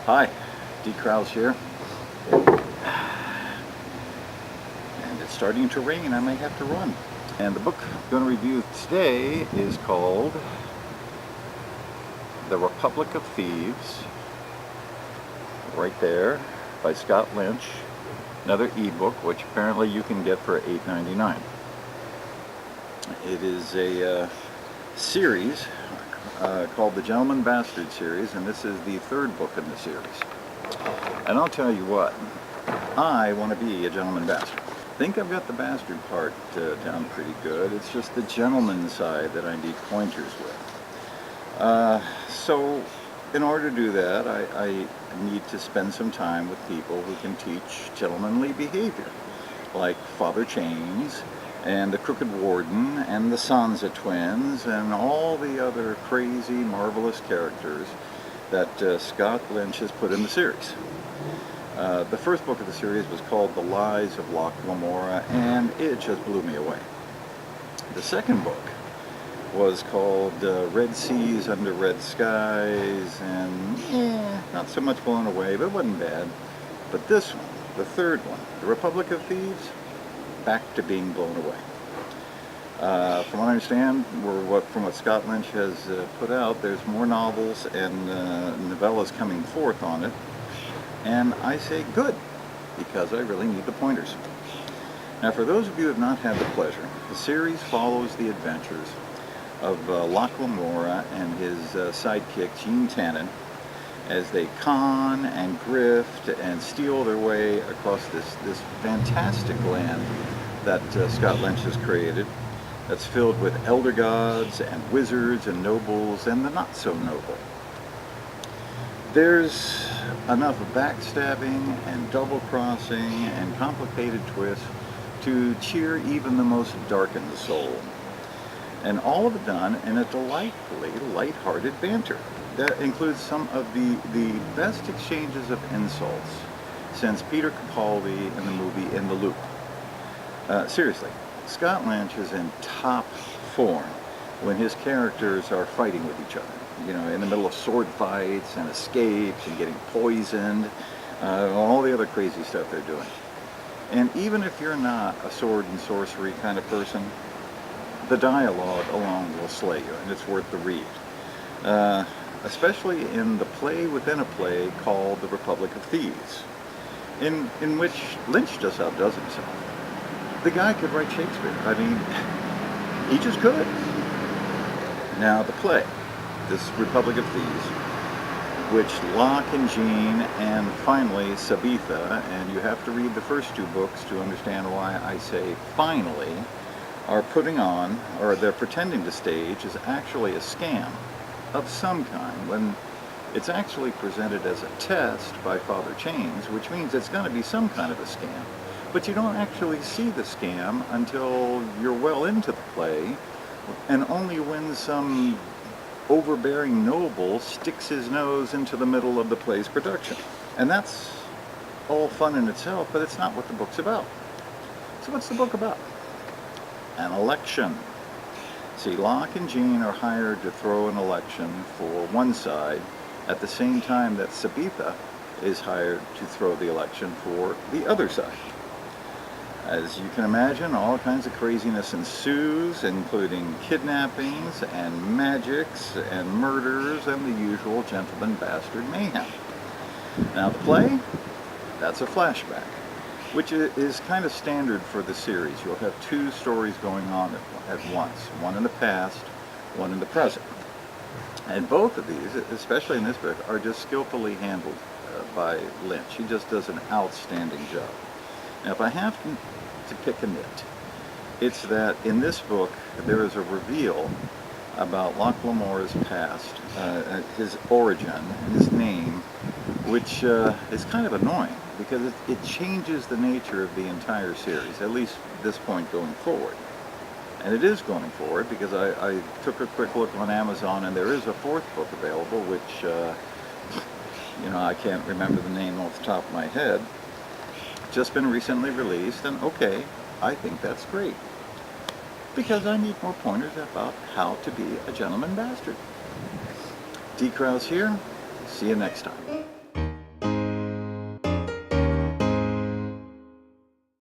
Hi, D. Krause here. And it's starting to rain, I may have to run. And the book I'm going to review today is called The Republic of Thieves, right there, by Scott Lynch. Another ebook, which apparently you can get for $8.99. It is a series called the Gentleman Bastard series, and this is the third book in the series. And I'll tell you what, I want to be a gentleman bastard. I think I've got the bastard part down pretty good. It's just the gentleman side that I need pointers with. So in order to do that, I need to spend some time with people who can teach gentlemanly behavior, like Father Chains, and the Crooked Warden, and the Sansa twins, and all the other crazy, marvelous characters that Scott Lynch has put in the series. The first book of the series was called The Lies of Loch Lamora, and it just blew me away. The second book was called Red Seas Under Red Skies, and not so much blown away, but it wasn't bad. But this one, the third one, The Republic of Thieves, back to being blown away. From what I understand, from what Scott Lynch has put out, there's more novels and novellas coming forth on it, and I say good, because I really need the pointers. Now, for those of you who have not had the pleasure, the series follows the adventures of Loch Lamora and his sidekick Gene Tannen as they con and grift and steal their way across this fantastic land that Scott Lynch has created, that's filled with elder gods and wizards and nobles and the not so noble. There's enough backstabbing and double-crossing and complicated twists to cheer even the most darkened soul. And all of it done in a delightfully light-hearted banter that includes some of the best exchanges of insults since Peter Capaldi in the movie In the Loop. Seriously, Scott Lynch is in top form when his characters are fighting with each other. You know, in the middle of sword fights and escapes and getting poisoned, all the other crazy stuff they're doing. And even if you're not a sword and sorcery kind of person, the dialogue alone will slay you, and it's worth the read. Especially in the play within a play called The Republic of Thieves, in which Lynch just outdoes himself. The guy could write Shakespeare. I mean, he just could. Now, the play, this Republic of Thieves, which Locke and Jean, and finally Sabitha, and you have to read the first two books to understand why I say finally, are putting on, or they're pretending to stage, is actually a scam of some kind, when it's actually presented as a test by Father Chains, which means it's going to be some kind of a scam. But you don't actually see the scam until you're well into the play, and only when some overbearing noble sticks his nose into the middle of the play's production. And that's all fun in itself, but it's not what the book's about. So what's the book about? An election. See, Locke and Jean are hired to throw an election for one side at the same time that Sabitha is hired to throw the election for the other side. As you can imagine, all kinds of craziness ensues, including kidnappings and magics and murders and the usual gentleman bastard mayhem. Now the play, that's a flashback, which is kind of standard for the series. You'll have two stories going on at once, one in the past, one in the present. And both of these, especially in this book, are just skillfully handled by Lynch. He just does an outstanding job. Now, if I have to pick a nit, it's that in this book there is a reveal about Loch Lamora's past, his origin, and his name, which is kind of annoying because it changes the nature of the entire series, at least this point going forward. And it is going forward because I took a quick look on Amazon, and there is a fourth book available, which, you know, I can't remember the name off the top of my head. Just been recently released, and okay, I think that's great. Because I need more pointers about how to be a gentleman bastard. D. Krause here. See you next time.